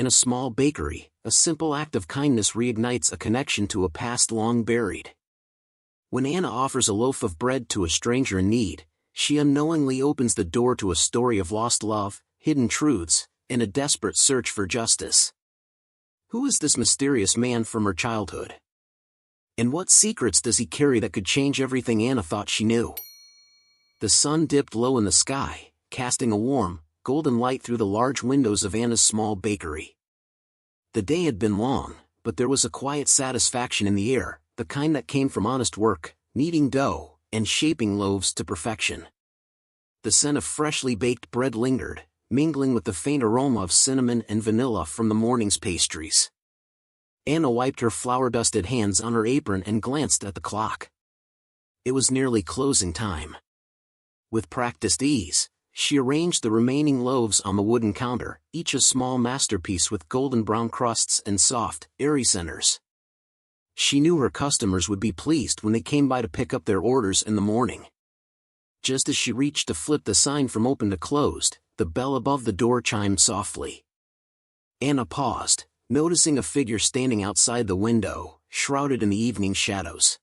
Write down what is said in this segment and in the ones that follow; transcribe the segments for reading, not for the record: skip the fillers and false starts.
In a small bakery, a simple act of kindness reignites a connection to a past long buried. When Anna offers a loaf of bread to a stranger in need, she unknowingly opens the door to a story of lost love, hidden truths, and a desperate search for justice. Who is this mysterious man from her childhood? And what secrets does he carry that could change everything Anna thought she knew? The sun dipped low in the sky, casting a warm, golden light through the large windows of Anna's small bakery. The day had been long, but there was a quiet satisfaction in the air, the kind that came from honest work, kneading dough, and shaping loaves to perfection. The scent of freshly baked bread lingered, mingling with the faint aroma of cinnamon and vanilla from the morning's pastries. Anna wiped her flour-dusted hands on her apron and glanced at the clock. It was nearly closing time. With practiced ease, she arranged the remaining loaves on the wooden counter, each a small masterpiece with golden brown crusts and soft, airy centers. She knew her customers would be pleased when they came by to pick up their orders in the morning. Just as she reached to flip the sign from open to closed, the bell above the door chimed softly. Anna paused, noticing a figure standing outside the window, shrouded in the evening shadows.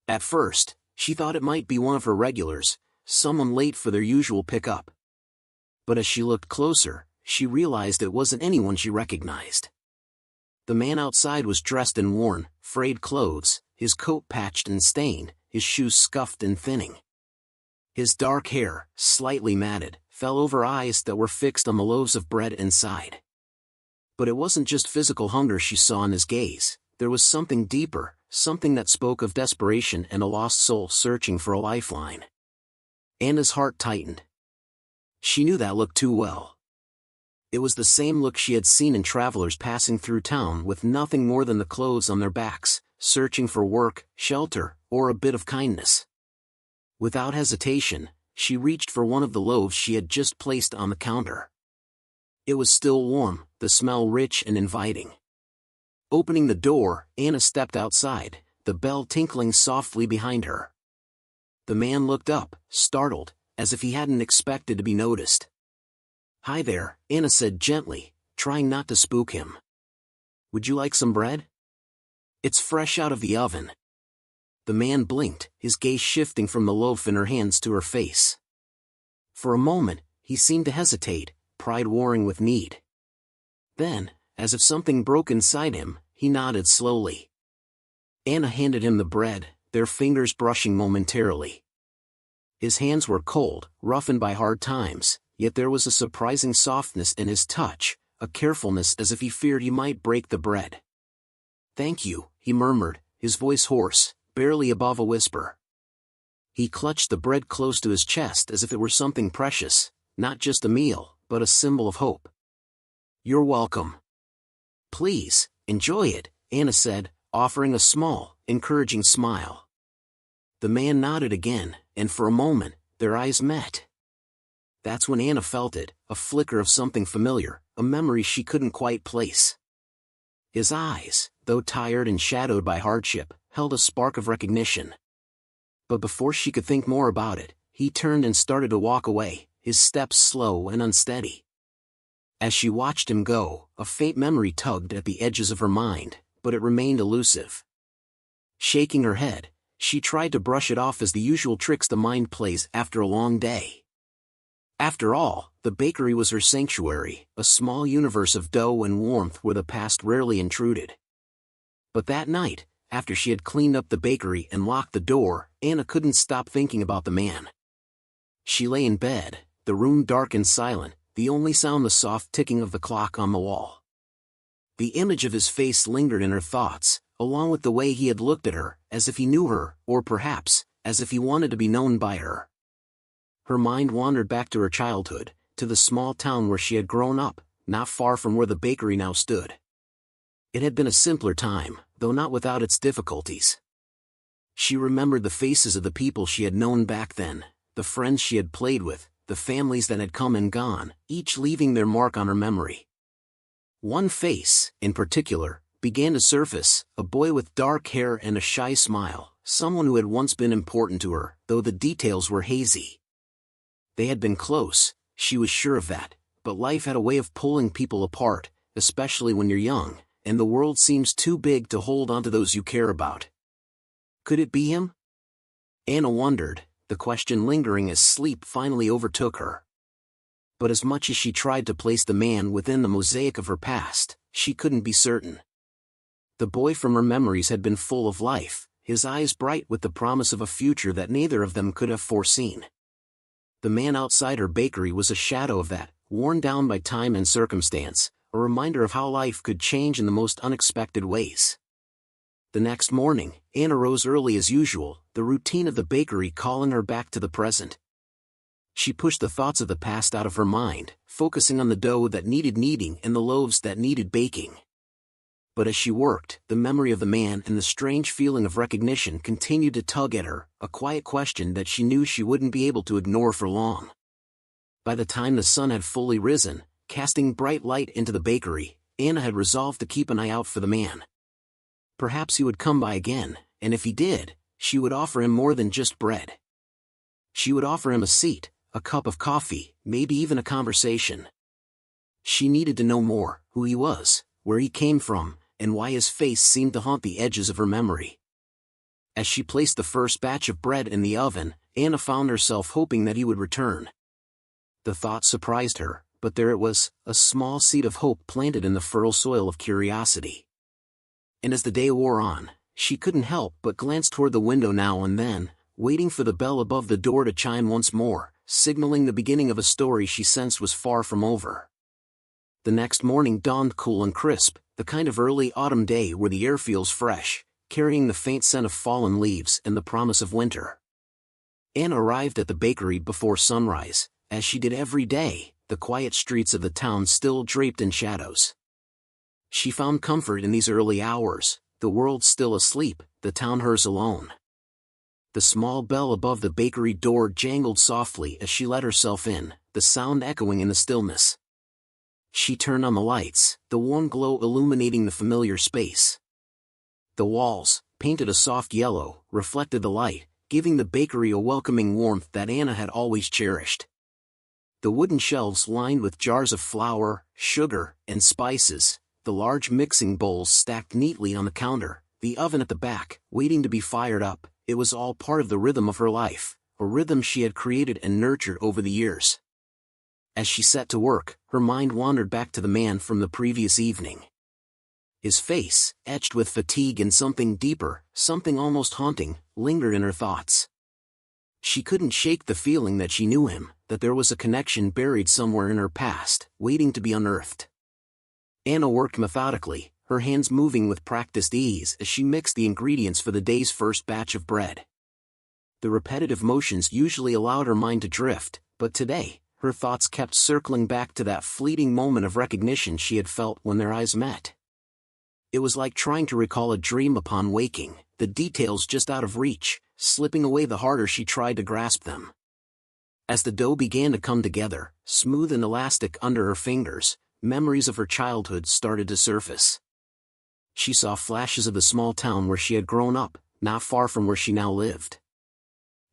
At first, she thought it might be one of her regulars, someone late for their usual pickup. But as she looked closer, she realized it wasn't anyone she recognized. The man outside was dressed in worn, frayed clothes, his coat patched and stained, his shoes scuffed and thinning. His dark hair, slightly matted, fell over eyes that were fixed on the loaves of bread inside. But it wasn't just physical hunger she saw in his gaze, there was something deeper, something that spoke of desperation and a lost soul searching for a lifeline. Anna's heart tightened. She knew that look too well. It was the same look she had seen in travelers passing through town with nothing more than the clothes on their backs, searching for work, shelter, or a bit of kindness. Without hesitation, she reached for one of the loaves she had just placed on the counter. It was still warm, the smell rich and inviting. Opening the door, Anna stepped outside, the bell tinkling softly behind her. The man looked up, startled, as if he hadn't expected to be noticed. "Hi there," Anna said gently, trying not to spook him. "Would you like some bread? It's fresh out of the oven." The man blinked, his gaze shifting from the loaf in her hands to her face. For a moment, he seemed to hesitate, pride warring with need. Then, as if something broke inside him, he nodded slowly. Anna handed him the bread, their fingers brushing momentarily. His hands were cold, roughened by hard times, yet there was a surprising softness in his touch, a carefulness as if he feared he might break the bread. "Thank you," he murmured, his voice hoarse, barely above a whisper. He clutched the bread close to his chest as if it were something precious, not just a meal, but a symbol of hope. "You're welcome. Please, enjoy it," Anna said, offering a small, encouraging smile. The man nodded again, and for a moment, their eyes met. That's when Anna felt it, a flicker of something familiar, a memory she couldn't quite place. His eyes, though tired and shadowed by hardship, held a spark of recognition. But before she could think more about it, he turned and started to walk away, his steps slow and unsteady. As she watched him go, a faint memory tugged at the edges of her mind, but it remained elusive. Shaking her head, she tried to brush it off as the usual tricks the mind plays after a long day. After all, the bakery was her sanctuary, a small universe of dough and warmth where the past rarely intruded. But that night, after she had cleaned up the bakery and locked the door, Anna couldn't stop thinking about the man. She lay in bed, the room dark and silent, the only sound the soft ticking of the clock on the wall. The image of his face lingered in her thoughts, along with the way he had looked at her, as if he knew her, or perhaps, as if he wanted to be known by her. Her mind wandered back to her childhood, to the small town where she had grown up, not far from where the bakery now stood. It had been a simpler time, though not without its difficulties. She remembered the faces of the people she had known back then, the friends she had played with, the families that had come and gone, each leaving their mark on her memory. One face, in particular, began to surface, a boy with dark hair and a shy smile, someone who had once been important to her, though the details were hazy. They had been close, she was sure of that, but life had a way of pulling people apart, especially when you're young, and the world seems too big to hold onto those you care about. Could it be him? Anna wondered, the question lingering as sleep finally overtook her. But as much as she tried to place the man within the mosaic of her past, she couldn't be certain. The boy from her memories had been full of life, his eyes bright with the promise of a future that neither of them could have foreseen. The man outside her bakery was a shadow of that, worn down by time and circumstance, a reminder of how life could change in the most unexpected ways. The next morning, Anna rose early as usual, the routine of the bakery calling her back to the present. She pushed the thoughts of the past out of her mind, focusing on the dough that needed kneading and the loaves that needed baking. But as she worked, the memory of the man and the strange feeling of recognition continued to tug at her, a quiet question that she knew she wouldn't be able to ignore for long. By the time the sun had fully risen, casting bright light into the bakery, Anna had resolved to keep an eye out for the man. Perhaps he would come by again, and if he did, she would offer him more than just bread. She would offer him a seat, a cup of coffee, maybe even a conversation. She needed to know more, who he was, where he came from, and why his face seemed to haunt the edges of her memory. As she placed the first batch of bread in the oven, Anna found herself hoping that he would return. The thought surprised her, but there it was, a small seed of hope planted in the fertile soil of curiosity. And as the day wore on, she couldn't help but glance toward the window now and then, waiting for the bell above the door to chime once more, signaling the beginning of a story she sensed was far from over. The next morning dawned cool and crisp, the kind of early autumn day where the air feels fresh, carrying the faint scent of fallen leaves and the promise of winter. Anna arrived at the bakery before sunrise, as she did every day, the quiet streets of the town still draped in shadows. She found comfort in these early hours, the world still asleep, the town hers alone. The small bell above the bakery door jangled softly as she let herself in, the sound echoing in the stillness. She turned on the lights, the warm glow illuminating the familiar space. The walls, painted a soft yellow, reflected the light, giving the bakery a welcoming warmth that Anna had always cherished. The wooden shelves lined with jars of flour, sugar, and spices, the large mixing bowls stacked neatly on the counter, the oven at the back, waiting to be fired up, it was all part of the rhythm of her life, a rhythm she had created and nurtured over the years. As she set to work, her mind wandered back to the man from the previous evening. His face, etched with fatigue and something deeper, something almost haunting, lingered in her thoughts. She couldn't shake the feeling that she knew him, that there was a connection buried somewhere in her past, waiting to be unearthed. Anna worked methodically, her hands moving with practiced ease as she mixed the ingredients for the day's first batch of bread. The repetitive motions usually allowed her mind to drift, but today, her thoughts kept circling back to that fleeting moment of recognition she had felt when their eyes met. It was like trying to recall a dream upon waking, the details just out of reach, slipping away the harder she tried to grasp them. As the dough began to come together, smooth and elastic under her fingers, memories of her childhood started to surface. She saw flashes of the small town where she had grown up, not far from where she now lived.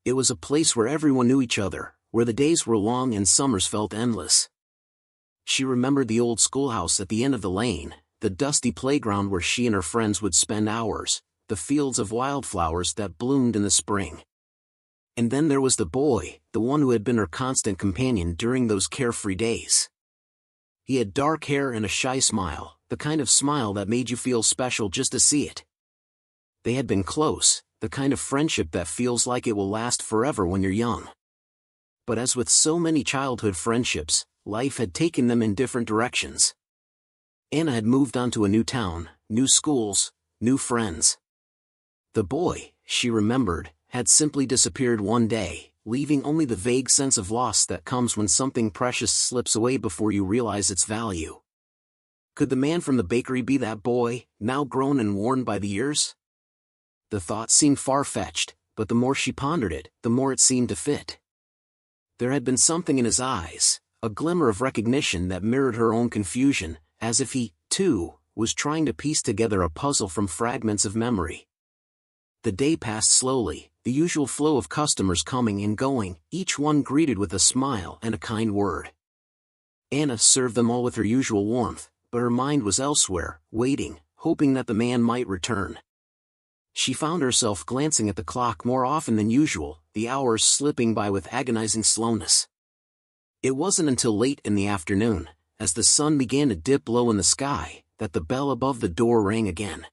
It was a place where everyone knew each other, where the days were long and summers felt endless. She remembered the old schoolhouse at the end of the lane, the dusty playground where she and her friends would spend hours, the fields of wildflowers that bloomed in the spring. And then there was the boy, the one who had been her constant companion during those carefree days. He had dark hair and a shy smile, the kind of smile that made you feel special just to see it. They had been close, the kind of friendship that feels like it will last forever when you're young. But as with so many childhood friendships, life had taken them in different directions. Anna had moved on to a new town, new schools, new friends. The boy, she remembered, had simply disappeared one day, leaving only the vague sense of loss that comes when something precious slips away before you realize its value. Could the man from the bakery be that boy, now grown and worn by the years? The thought seemed far-fetched, but the more she pondered it, the more it seemed to fit. There had been something in his eyes, a glimmer of recognition that mirrored her own confusion, as if he, too, was trying to piece together a puzzle from fragments of memory. The day passed slowly, the usual flow of customers coming and going, each one greeted with a smile and a kind word. Anna served them all with her usual warmth, but her mind was elsewhere, waiting, hoping that the man might return. She found herself glancing at the clock more often than usual, the hours slipping by with agonizing slowness. It wasn't until late in the afternoon, as the sun began to dip low in the sky, that the bell above the door rang again.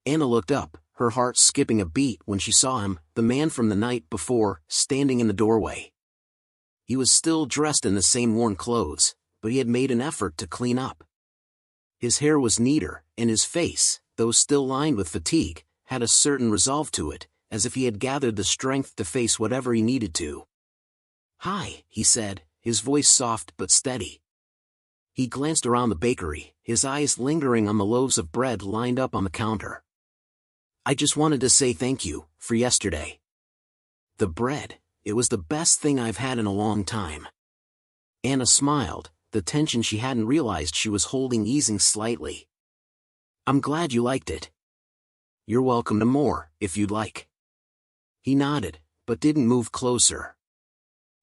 Anna looked up, her heart skipping a beat when she saw him, the man from the night before, standing in the doorway. He was still dressed in the same worn clothes, but he had made an effort to clean up. His hair was neater, and his face, though still lined with fatigue, had a certain resolve to it, as if he had gathered the strength to face whatever he needed to. "Hi," he said, his voice soft but steady. He glanced around the bakery, his eyes lingering on the loaves of bread lined up on the counter. "I just wanted to say thank you for yesterday. The bread, it was the best thing I've had in a long time." Anna smiled, the tension she hadn't realized she was holding easing slightly. "I'm glad you liked it. You're welcome to more, if you'd like." He nodded, but didn't move closer.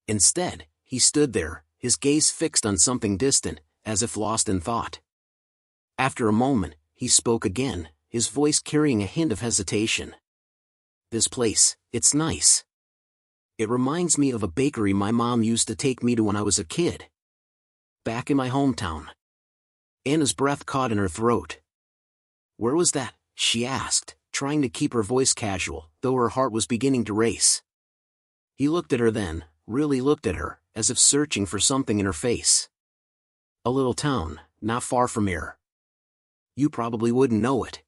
Instead, he stood there, his gaze fixed on something distant, as if lost in thought. After a moment, he spoke again, his voice carrying a hint of hesitation. "This place, it's nice. It reminds me of a bakery my mom used to take me to when I was a kid. Back in my hometown." Anna's breath caught in her throat. "Where was that?" she asked, trying to keep her voice casual, though her heart was beginning to race. He looked at her then, really looked at her, as if searching for something in her face. "A little town, not far from here. You probably wouldn't know it.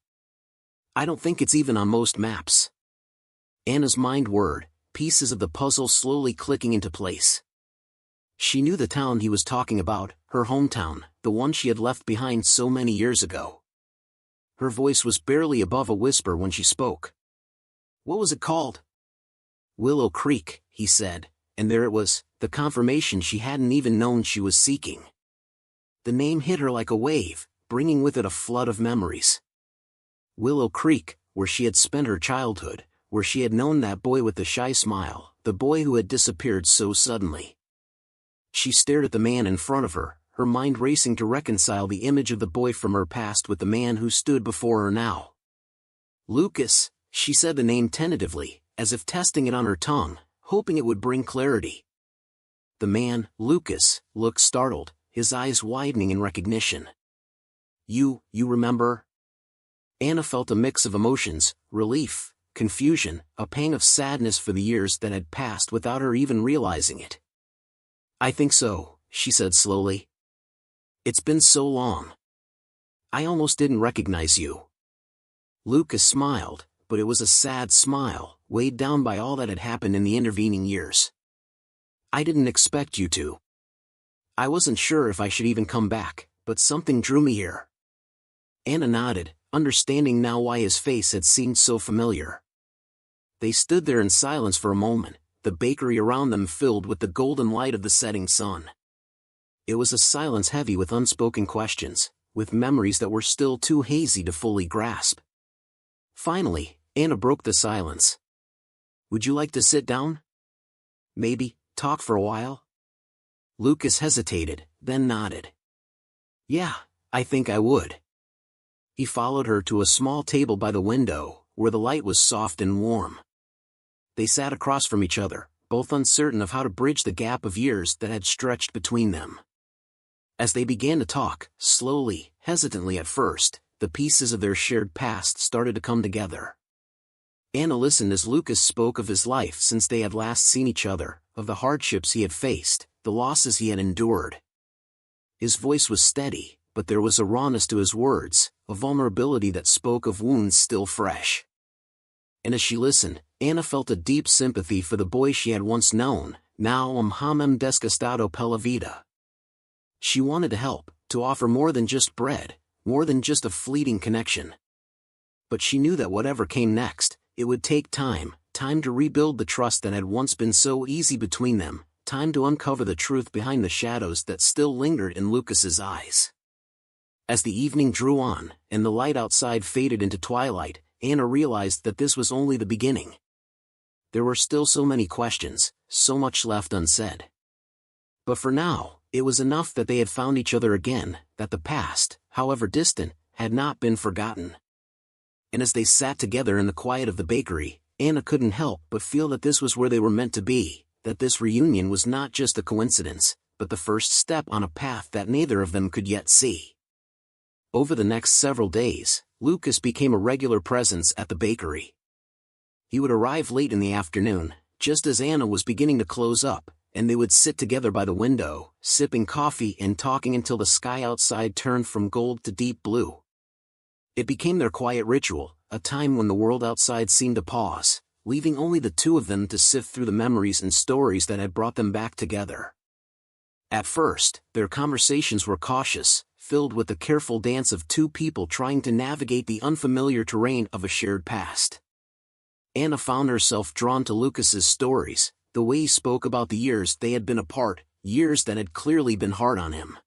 I don't think it's even on most maps." Anna's mind whirred, pieces of the puzzle slowly clicking into place. She knew the town he was talking about, her hometown, the one she had left behind so many years ago. Her voice was barely above a whisper when she spoke. "What was it called?" "Willow Creek," he said, and there it was, the confirmation she hadn't even known she was seeking. The name hit her like a wave, bringing with it a flood of memories. Willow Creek, where she had spent her childhood, where she had known that boy with the shy smile, the boy who had disappeared so suddenly. She stared at the man in front of her, her mind racing to reconcile the image of the boy from her past with the man who stood before her now. "Lucas," she said the name tentatively, as if testing it on her tongue, hoping it would bring clarity. The man, Lucas, looked startled, his eyes widening in recognition. You remember?" Anna felt a mix of emotions, relief, confusion, a pang of sadness for the years that had passed without her even realizing it. "I think so," she said slowly. "It's been so long. I almost didn't recognize you." Lucas smiled, but it was a sad smile, weighed down by all that had happened in the intervening years. "I didn't expect you to. I wasn't sure if I should even come back, but something drew me here." Anna nodded, understanding now why his face had seemed so familiar. They stood there in silence for a moment, the bakery around them filled with the golden light of the setting sun. It was a silence heavy with unspoken questions, with memories that were still too hazy to fully grasp. Finally, Anna broke the silence. "Would you like to sit down? Maybe talk for a while?" Lucas hesitated, then nodded. "Yeah, I think I would." He followed her to a small table by the window, where the light was soft and warm. They sat across from each other, both uncertain of how to bridge the gap of years that had stretched between them. As they began to talk, slowly, hesitantly at first, the pieces of their shared past started to come together. Anna listened as Lucas spoke of his life since they had last seen each other, of the hardships he had faced, the losses he had endured. His voice was steady, but there was a rawness to his words, a vulnerability that spoke of wounds still fresh. And as she listened, Anna felt a deep sympathy for the boy she had once known, now hamem desgastado pela vida. She wanted to help, to offer more than just bread, more than just a fleeting connection. But she knew that whatever came next, it would take time to rebuild the trust that had once been so easy between them, time to uncover the truth behind the shadows that still lingered in Lucas's eyes. As the evening drew on, and the light outside faded into twilight, Anna realized that this was only the beginning. There were still so many questions, so much left unsaid. But for now, It was enough that they had found each other again, that the past, however distant, had not been forgotten. And as they sat together in the quiet of the bakery, Anna couldn't help but feel that this was where they were meant to be, that this reunion was not just a coincidence, but the first step on a path that neither of them could yet see. Over the next several days, Lucas became a regular presence at the bakery. He would arrive late in the afternoon, just as Anna was beginning to close up, and they would sit together by the window, sipping coffee and talking until the sky outside turned from gold to deep blue. It became their quiet ritual, a time when the world outside seemed to pause, leaving only the two of them to sift through the memories and stories that had brought them back together. At first, their conversations were cautious, filled with the careful dance of two people trying to navigate the unfamiliar terrain of a shared past. Anna found herself drawn to Lucas's stories, the way he spoke about the years they had been apart, years that had clearly been hard on him.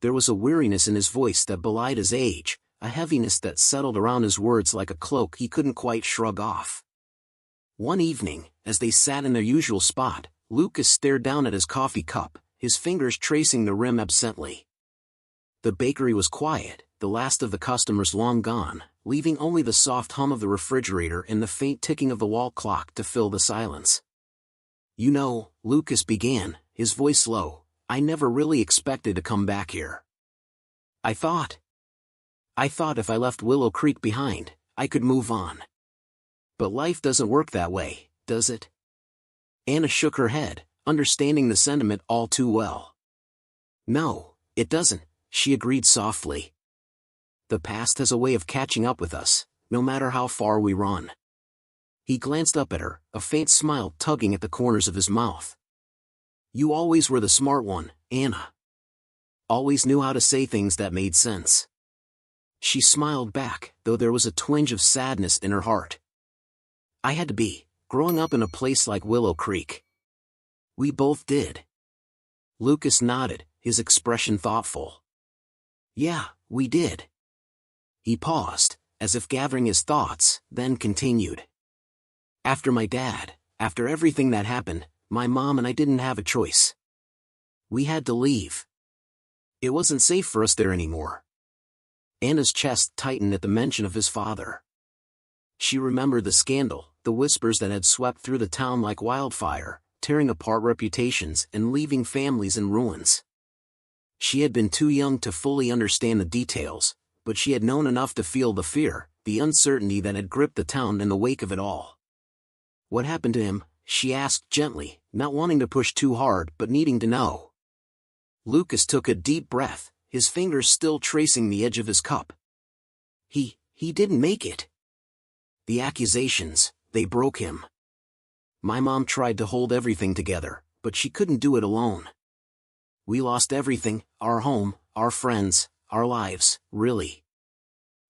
There was a weariness in his voice that belied his age, a heaviness that settled around his words like a cloak he couldn't quite shrug off. One evening, as they sat in their usual spot, Lucas stared down at his coffee cup, his fingers tracing the rim absently. The bakery was quiet, the last of the customers long gone, leaving only the soft hum of the refrigerator and the faint ticking of the wall clock to fill the silence. "You know," Lucas began, his voice low, "I never really expected to come back here. I thought if I left Willow Creek behind, I could move on. But life doesn't work that way, does it?" Anna shook her head, understanding the sentiment all too well. "No, it doesn't," she agreed softly. "The past has a way of catching up with us, no matter how far we run." He glanced up at her, a faint smile tugging at the corners of his mouth. "You always were the smart one, Anna. Always knew how to say things that made sense." She smiled back, though there was a twinge of sadness in her heart. "I had to be, growing up in a place like Willow Creek." "We both did." Lucas nodded, his expression thoughtful. "Yeah, we did." He paused, as if gathering his thoughts, then continued. "After my dad, after everything that happened, my mom and I didn't have a choice. We had to leave. It wasn't safe for us there anymore." Anna's chest tightened at the mention of his father. She remembered the scandal, the whispers that had swept through the town like wildfire, tearing apart reputations and leaving families in ruins. She had been too young to fully understand the details, but she had known enough to feel the fear, the uncertainty that had gripped the town in the wake of it all. "What happened to him?" she asked gently, not wanting to push too hard but needing to know. Lucas took a deep breath, his fingers still tracing the edge of his cup. He didn't make it. The accusations, they broke him. My mom tried to hold everything together, but she couldn't do it alone. We lost everything, our home, our friends, our lives, really.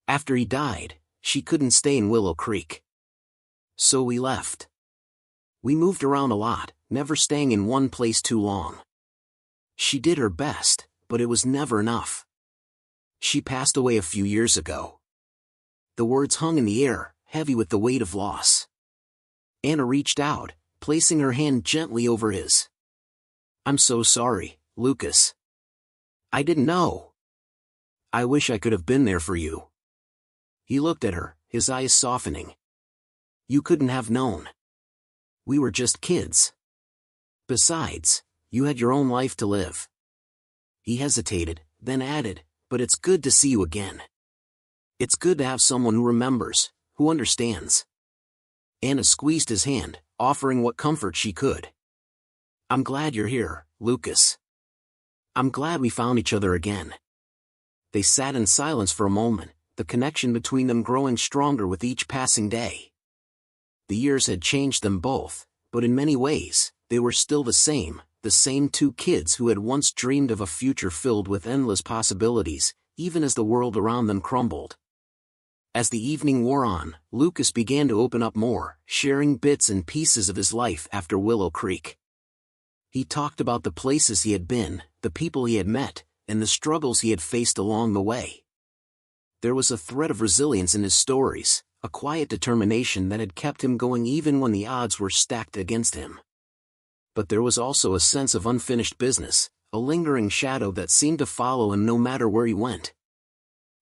After he died, she couldn't stay in Willow Creek. So we left. We moved around a lot, never staying in one place too long. She did her best, but it was never enough. She passed away a few years ago." The words hung in the air, heavy with the weight of loss. Anna reached out, placing her hand gently over his. "I'm so sorry, Lucas. I didn't know. I wish I could have been there for you." He looked at her, his eyes softening. "You couldn't have known. We were just kids. Besides, you had your own life to live." He hesitated, then added, "But it's good to see you again. It's good to have someone who remembers, who understands." Anna squeezed his hand, offering what comfort she could. "I'm glad you're here, Lucas. I'm glad we found each other again." They sat in silence for a moment, the connection between them growing stronger with each passing day. The years had changed them both, but in many ways, they were still the same two kids who had once dreamed of a future filled with endless possibilities, even as the world around them crumbled. As the evening wore on, Lucas began to open up more, sharing bits and pieces of his life after Willow Creek. He talked about the places he had been, the people he had met, and the struggles he had faced along the way. There was a thread of resilience in his stories, a quiet determination that had kept him going even when the odds were stacked against him. But there was also a sense of unfinished business, a lingering shadow that seemed to follow him no matter where he went.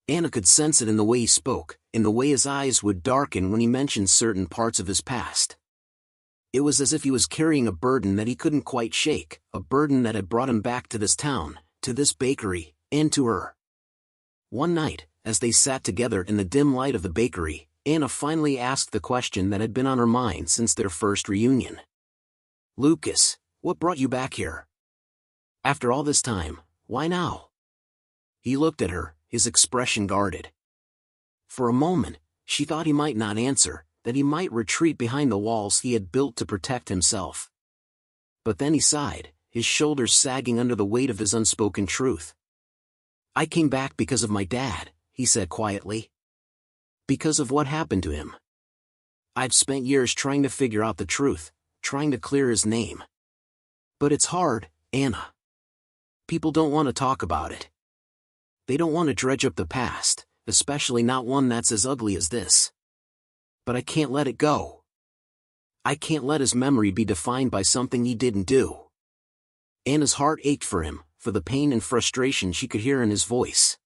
Anna could sense it in the way he spoke, in the way his eyes would darken when he mentioned certain parts of his past. It was as if he was carrying a burden that he couldn't quite shake, a burden that had brought him back to this town, to this bakery, and to her. One night, as they sat together in the dim light of the bakery, Anna finally asked the question that had been on her mind since their first reunion. "Lucas, what brought you back here? After all this time, why now?" He looked at her, his expression guarded. For a moment, she thought he might not answer, that he might retreat behind the walls he had built to protect himself. But then he sighed, his shoulders sagging under the weight of his unspoken truth. "I came back because of my dad," he said quietly. "Because of what happened to him. I've spent years trying to figure out the truth, trying to clear his name. But it's hard, Anna. People don't want to talk about it. They don't want to dredge up the past, especially not one that's as ugly as this. But I can't let it go. I can't let his memory be defined by something he didn't do." Anna's heart ached for him, for the pain and frustration she could hear in his voice.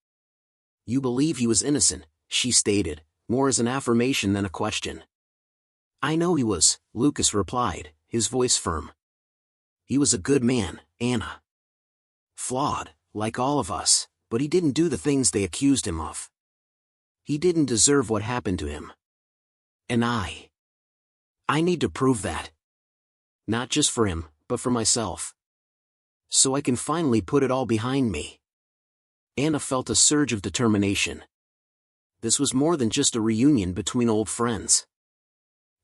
"You believe he was innocent," she stated, more as an affirmation than a question. "I know he was," Lucas replied, his voice firm. "He was a good man, Anna. Flawed, like all of us, but he didn't do the things they accused him of. He didn't deserve what happened to him. And I need to prove that. Not just for him, but for myself. So I can finally put it all behind me." Anna felt a surge of determination. This was more than just a reunion between old friends.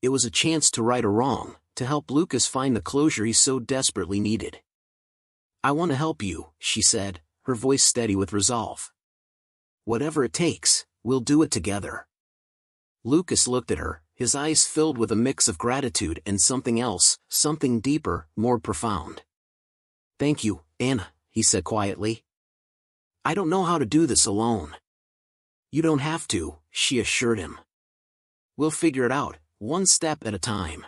It was a chance to right a wrong, to help Lucas find the closure he so desperately needed. "I want to help you," she said, her voice steady with resolve. "Whatever it takes, we'll do it together." Lucas looked at her, his eyes filled with a mix of gratitude and something else, something deeper, more profound. "Thank you, Anna," he said quietly. "I don't know how to do this alone." "You don't have to," she assured him. "We'll figure it out, one step at a time."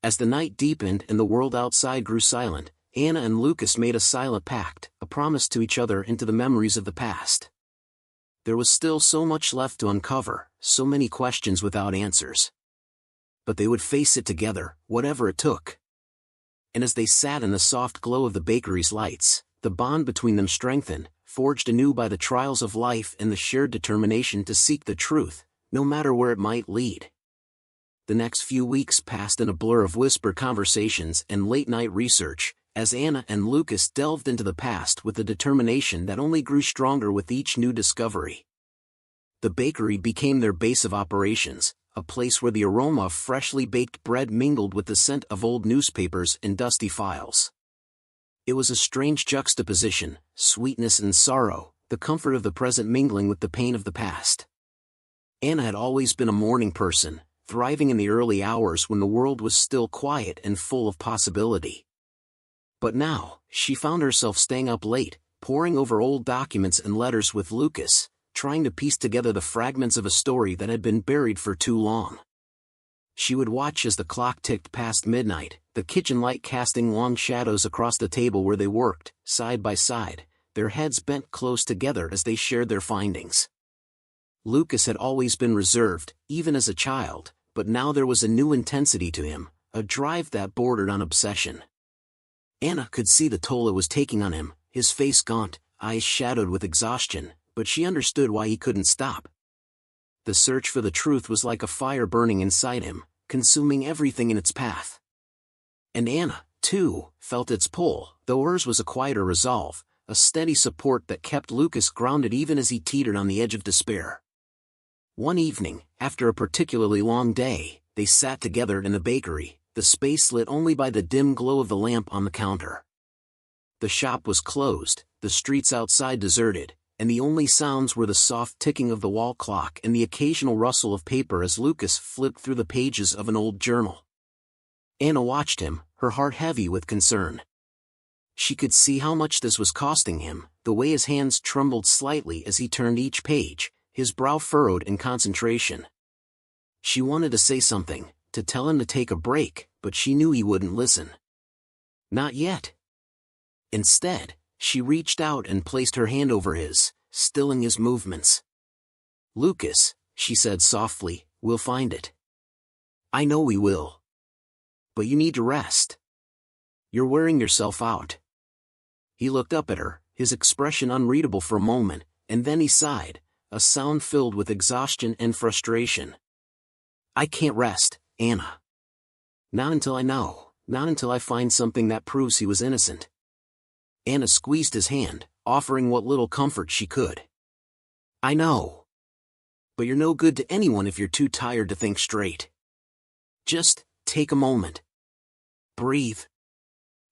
As the night deepened and the world outside grew silent, Anna and Lucas made a silent pact, a promise to each other into the memories of the past. There was still so much left to uncover, so many questions without answers. But they would face it together, whatever it took. And as they sat in the soft glow of the bakery's lights, the bond between them strengthened, forged anew by the trials of life and the shared determination to seek the truth, no matter where it might lead. The next few weeks passed in a blur of whispered conversations and late-night research, as Anna and Lucas delved into the past with a determination that only grew stronger with each new discovery. The bakery became their base of operations, a place where the aroma of freshly baked bread mingled with the scent of old newspapers and dusty files. It was a strange juxtaposition, sweetness and sorrow, the comfort of the present mingling with the pain of the past. Anna had always been a morning person, thriving in the early hours when the world was still quiet and full of possibility. But now, she found herself staying up late, poring over old documents and letters with Lucas, trying to piece together the fragments of a story that had been buried for too long. She would watch as the clock ticked past midnight, the kitchen light casting long shadows across the table where they worked, side by side, their heads bent close together as they shared their findings. Lucas had always been reserved, even as a child, but now there was a new intensity to him, a drive that bordered on obsession. Anna could see the toll it was taking on him, his face gaunt, eyes shadowed with exhaustion, but she understood why he couldn't stop. The search for the truth was like a fire burning inside him, consuming everything in its path. And Anna, too, felt its pull, though hers was a quieter resolve, a steady support that kept Lucas grounded even as he teetered on the edge of despair. One evening, after a particularly long day, they sat together in the bakery, the space lit only by the dim glow of the lamp on the counter. The shop was closed, the streets outside deserted, and the only sounds were the soft ticking of the wall clock and the occasional rustle of paper as Lucas flipped through the pages of an old journal. Anna watched him, her heart heavy with concern. She could see how much this was costing him, the way his hands trembled slightly as he turned each page, his brow furrowed in concentration. She wanted to say something, to tell him to take a break, but she knew he wouldn't listen. Not yet. Instead, she reached out and placed her hand over his, stilling his movements. "Lucas," she said softly, "we'll find it. I know we will. But you need to rest. You're wearing yourself out." He looked up at her, his expression unreadable for a moment, and then he sighed, a sound filled with exhaustion and frustration. "I can't rest, Anna. Not until I know, not until I find something that proves he was innocent." Anna squeezed his hand, offering what little comfort she could. "I know. But you're no good to anyone if you're too tired to think straight. Just take a moment. Breathe."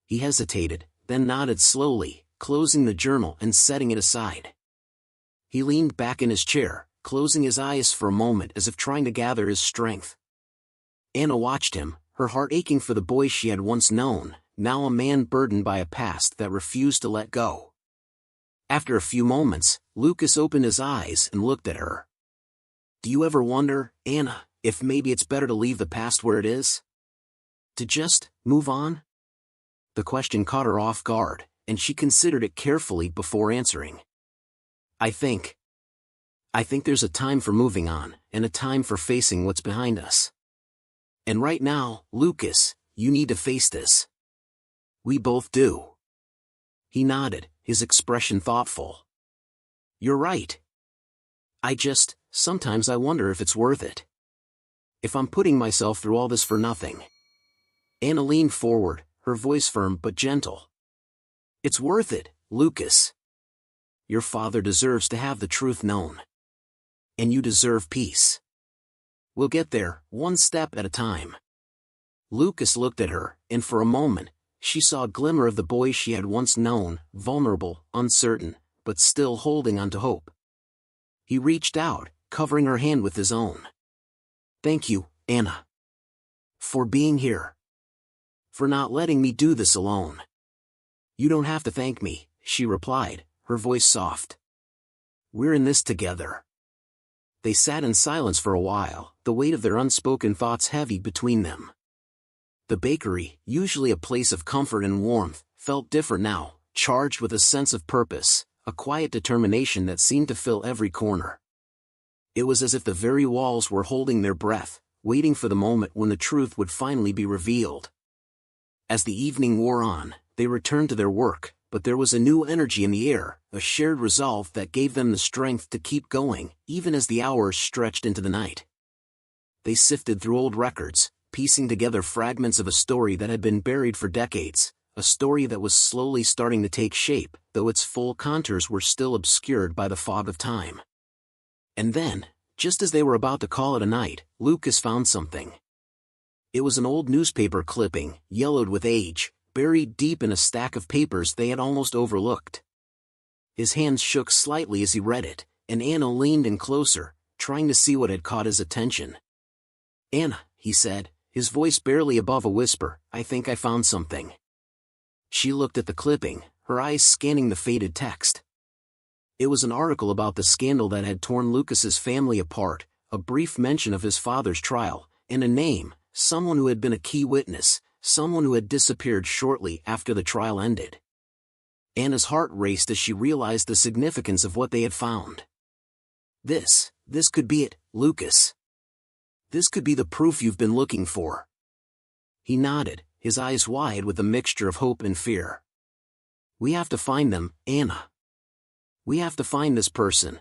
He hesitated, then nodded slowly, closing the journal and setting it aside. He leaned back in his chair, closing his eyes for a moment as if trying to gather his strength. Anna watched him, her heart aching for the boy she had once known, now a man burdened by a past that refused to let go. After a few moments, Lucas opened his eyes and looked at her. "Do you ever wonder, Anna, if maybe it's better to leave the past where it is? To just move on?" The question caught her off guard, and she considered it carefully before answering. I think there's a time for moving on, and a time for facing what's behind us. And right now, Lucas, you need to face this. We both do." He nodded, his expression thoughtful. "You're right. Sometimes I wonder if it's worth it. If I'm putting myself through all this for nothing." Anna leaned forward, her voice firm but gentle. "It's worth it, Lucas. Your father deserves to have the truth known. And you deserve peace. We'll get there, one step at a time." Lucas looked at her, and for a moment, she saw a glimmer of the boy she had once known, vulnerable, uncertain, but still holding on to hope. He reached out, covering her hand with his own. "Thank you, Anna. For being here. For not letting me do this alone." "You don't have to thank me," she replied, her voice soft. "We're in this together." They sat in silence for a while, the weight of their unspoken thoughts heavy between them. The bakery, usually a place of comfort and warmth, felt different now, charged with a sense of purpose, a quiet determination that seemed to fill every corner. It was as if the very walls were holding their breath, waiting for the moment when the truth would finally be revealed. As the evening wore on, they returned to their work, but there was a new energy in the air, a shared resolve that gave them the strength to keep going, even as the hours stretched into the night. They sifted through old records, piecing together fragments of a story that had been buried for decades, a story that was slowly starting to take shape, though its full contours were still obscured by the fog of time. And then, just as they were about to call it a night, Lucas found something. It was an old newspaper clipping, yellowed with age, buried deep in a stack of papers they had almost overlooked. His hands shook slightly as he read it, and Anna leaned in closer, trying to see what had caught his attention. "Anna," he said, his voice barely above a whisper, "I think I found something." She looked at the clipping, her eyes scanning the faded text. It was an article about the scandal that had torn Lucas's family apart, a brief mention of his father's trial, and a name, someone who had been a key witness, someone who had disappeared shortly after the trial ended. Anna's heart raced as she realized the significance of what they had found. This could be it, Lucas. This could be the proof you've been looking for." He nodded, his eyes wide with a mixture of hope and fear. "We have to find them, Anna. We have to find this person."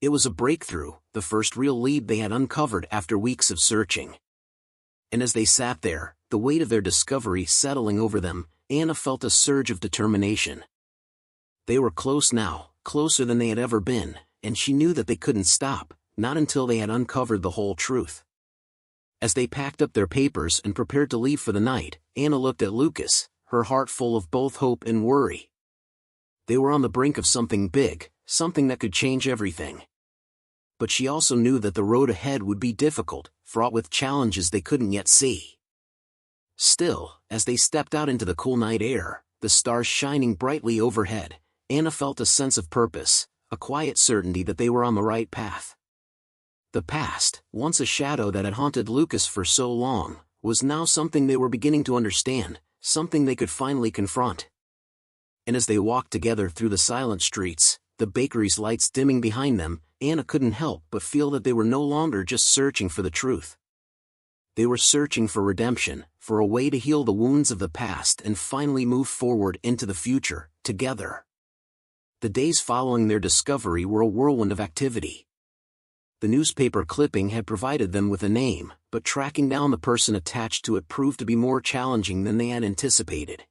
It was a breakthrough, the first real lead they had uncovered after weeks of searching. And as they sat there, the weight of their discovery settling over them, Anna felt a surge of determination. They were close now, closer than they had ever been, and she knew that they couldn't stop, not until they had uncovered the whole truth. As they packed up their papers and prepared to leave for the night, Anna looked at Lucas, her heart full of both hope and worry. They were on the brink of something big, something that could change everything. But she also knew that the road ahead would be difficult, fraught with challenges they couldn't yet see. Still, as they stepped out into the cool night air, the stars shining brightly overhead, Anna felt a sense of purpose, a quiet certainty that they were on the right path. The past, once a shadow that had haunted Lucas for so long, was now something they were beginning to understand, something they could finally confront. and as they walked together through the silent streets, the bakery's lights dimming behind them, Anna couldn't help but feel that they were no longer just searching for the truth. They were searching for redemption, for a way to heal the wounds of the past and finally move forward into the future, together. The days following their discovery were a whirlwind of activity. The newspaper clipping had provided them with a name, but tracking down the person attached to it proved to be more challenging than they had anticipated.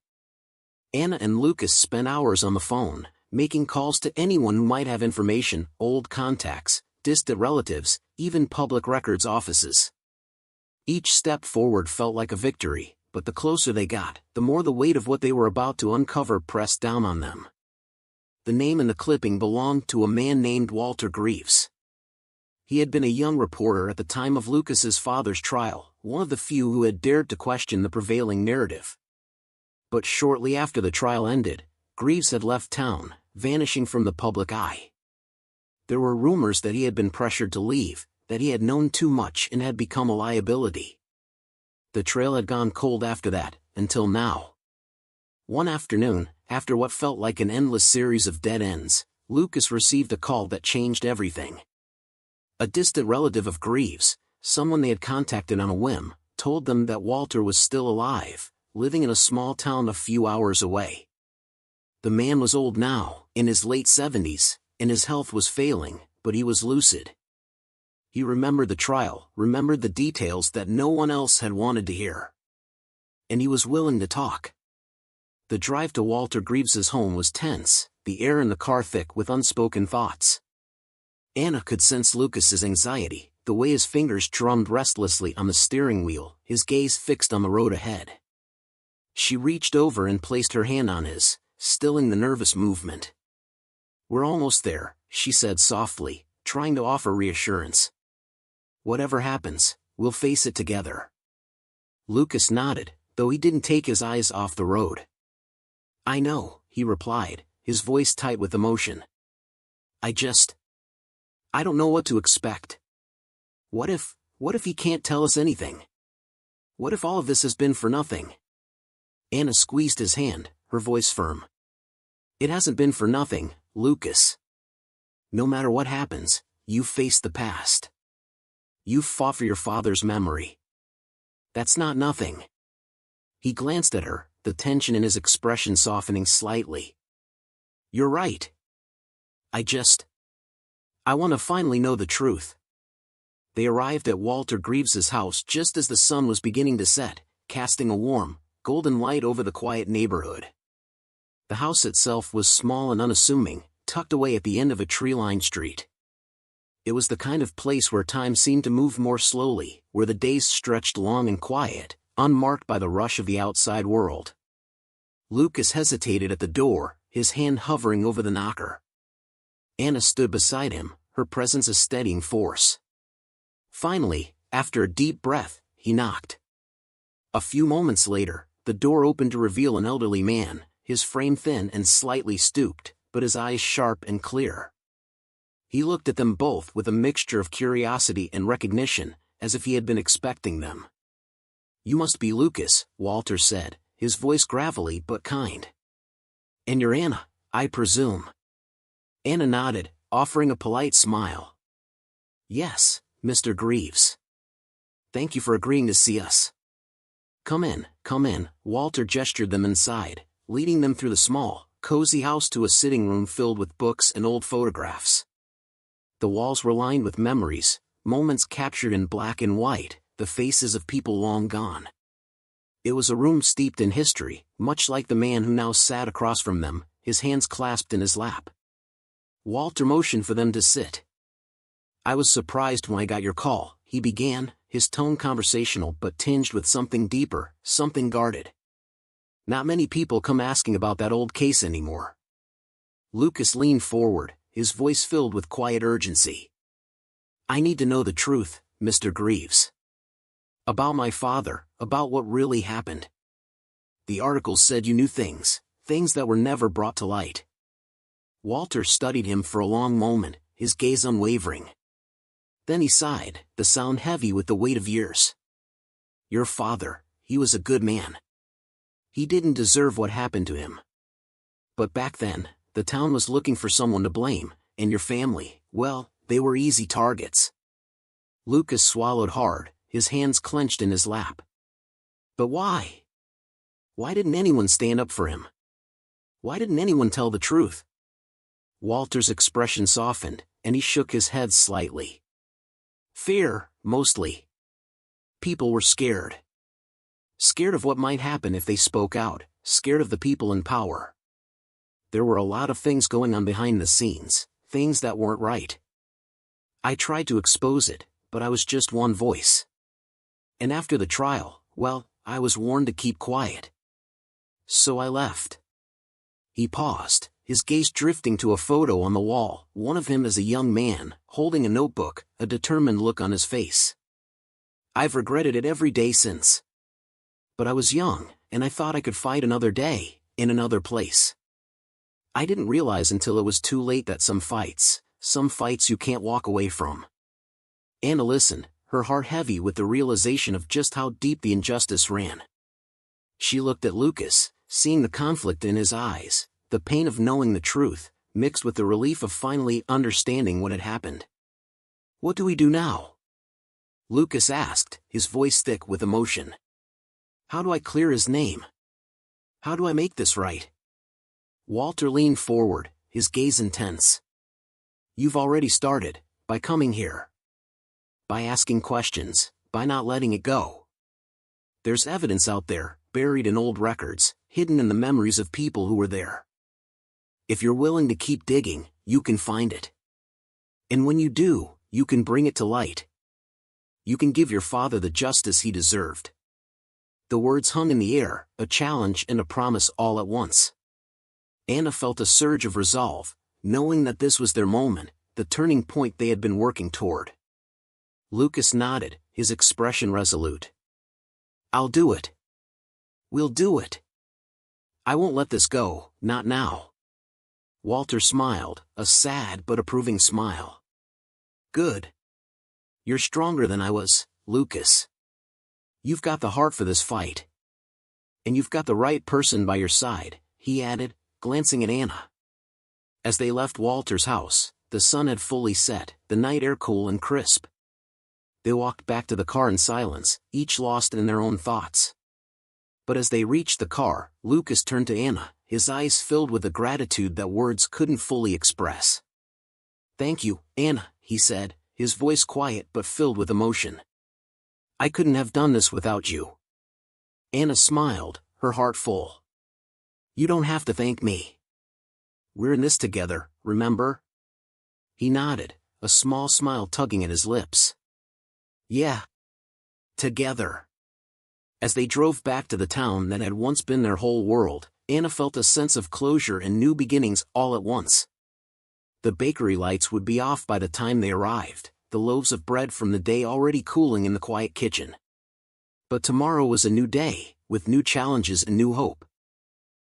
Anna and Lucas spent hours on the phone, making calls to anyone who might have information, old contacts, distant relatives, even public records offices. Each step forward felt like a victory, but the closer they got, the more the weight of what they were about to uncover pressed down on them. The name in the clipping belonged to a man named Walter Greaves. He had been a young reporter at the time of Lucas's father's trial, one of the few who had dared to question the prevailing narrative. But shortly after the trial ended, Greaves had left town, vanishing from the public eye. There were rumors that he had been pressured to leave, that he had known too much and had become a liability. The trail had gone cold after that, until now. One afternoon, after what felt like an endless series of dead ends, Lucas received a call that changed everything. A distant relative of Greaves, someone they had contacted on a whim, told them that Walter was still alive, living in a small town a few hours away. The man was old now, in his late 70s, and his health was failing, but he was lucid. He remembered the trial, remembered the details that no one else had wanted to hear. And he was willing to talk. The drive to Walter Greaves's home was tense, the air in the car thick with unspoken thoughts. Anna could sense Lucas's anxiety, the way his fingers drummed restlessly on the steering wheel, his gaze fixed on the road ahead. She reached over and placed her hand on his, stilling the nervous movement. "We're almost there," she said softly, trying to offer reassurance. "Whatever happens, we'll face it together." Lucas nodded, though he didn't take his eyes off the road. "I know," he replied, his voice tight with emotion. I don't know what to expect. What if he can't tell us anything? What if all of this has been for nothing?" Anna squeezed his hand, her voice firm. "It hasn't been for nothing, Lucas. No matter what happens, you faced the past. You fought for your father's memory. That's not nothing." He glanced at her, the tension in his expression softening slightly. "You're right. I want to finally know the truth." They arrived at Walter Greaves's house just as the sun was beginning to set, casting a warm, golden light over the quiet neighborhood. The house itself was small and unassuming, tucked away at the end of a tree-lined street. It was the kind of place where time seemed to move more slowly, where the days stretched long and quiet, unmarked by the rush of the outside world. Lucas hesitated at the door, his hand hovering over the knocker. Anna stood beside him, her presence a steadying force. Finally, after a deep breath, he knocked. A few moments later, the door opened to reveal an elderly man, his frame thin and slightly stooped, but his eyes sharp and clear. He looked at them both with a mixture of curiosity and recognition, as if he had been expecting them. "You must be Lucas," Walter said, his voice gravelly but kind. "And you're Anna, I presume?" Anna nodded, offering a polite smile. "Yes, Mr. Greaves. Thank you for agreeing to see us." Come in," Walter gestured them inside, leading them through the small, cozy house to a sitting room filled with books and old photographs. The walls were lined with memories, moments captured in black and white, the faces of people long gone. It was a room steeped in history, much like the man who now sat across from them, his hands clasped in his lap. Walter motioned for them to sit. "I was surprised when I got your call," he began, his tone conversational but tinged with something deeper, something guarded. "Not many people come asking about that old case anymore." Lucas leaned forward, his voice filled with quiet urgency. "I need to know the truth, Mr. Greaves. About my father, about what really happened. The articles said you knew things that were never brought to light." Walter studied him for a long moment, his gaze unwavering. Then he sighed, the sound heavy with the weight of years. "Your father, he was a good man. He didn't deserve what happened to him. But back then, the town was looking for someone to blame, and your family, well, they were easy targets. Lucas swallowed hard, his hands clenched in his lap. But why? Why didn't anyone stand up for him? Why didn't anyone tell the truth? Walter's expression softened, and he shook his head slightly. Fear, mostly. People were scared. Scared of what might happen if they spoke out, scared of the people in power. There were a lot of things going on behind the scenes, things that weren't right. I tried to expose it, but I was just one voice. And after the trial, well, I was warned to keep quiet. So I left. He paused, his gaze drifting to a photo on the wall, one of him as a young man, holding a notebook, a determined look on his face. I've regretted it every day since. But I was young, and I thought I could fight another day, in another place. I didn't realize until it was too late that some fights you can't walk away from. Anna listened, her heart heavy with the realization of just how deep the injustice ran. She looked at Lucas, seeing the conflict in his eyes, the pain of knowing the truth, mixed with the relief of finally understanding what had happened. What do we do now? Lucas asked, his voice thick with emotion. How do I clear his name? How do I make this right? Walter leaned forward, his gaze intense. You've already started, by coming here. By asking questions, by not letting it go. There's evidence out there, buried in old records, hidden in the memories of people who were there. If you're willing to keep digging, you can find it. And when you do, you can bring it to light. You can give your father the justice he deserved. The words hung in the air, a challenge and a promise all at once. Anna felt a surge of resolve, knowing that this was their moment, the turning point they had been working toward. Lucas nodded, his expression resolute. I'll do it. We'll do it. I won't let this go, not now. Walter smiled, a sad but approving smile. Good. You're stronger than I was, Lucas. You've got the heart for this fight. And you've got the right person by your side, he added, glancing at Anna. As they left Walter's house, the sun had fully set, the night air cool and crisp. They walked back to the car in silence, each lost in their own thoughts. But as they reached the car, Lucas turned to Anna, his eyes filled with a gratitude that words couldn't fully express. Thank you, Anna, he said, his voice quiet but filled with emotion. I couldn't have done this without you. Anna smiled, her heart full. You don't have to thank me. We're in this together, remember? He nodded, a small smile tugging at his lips. Yeah. Together. As they drove back to the town that had once been their whole world, Anna felt a sense of closure and new beginnings all at once. The bakery lights would be off by the time they arrived, the loaves of bread from the day already cooling in the quiet kitchen. But tomorrow was a new day, with new challenges and new hope.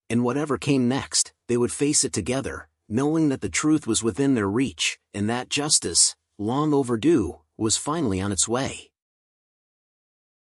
And whatever came next, they would face it together, knowing that the truth was within their reach, and that justice, long overdue, was finally on its way.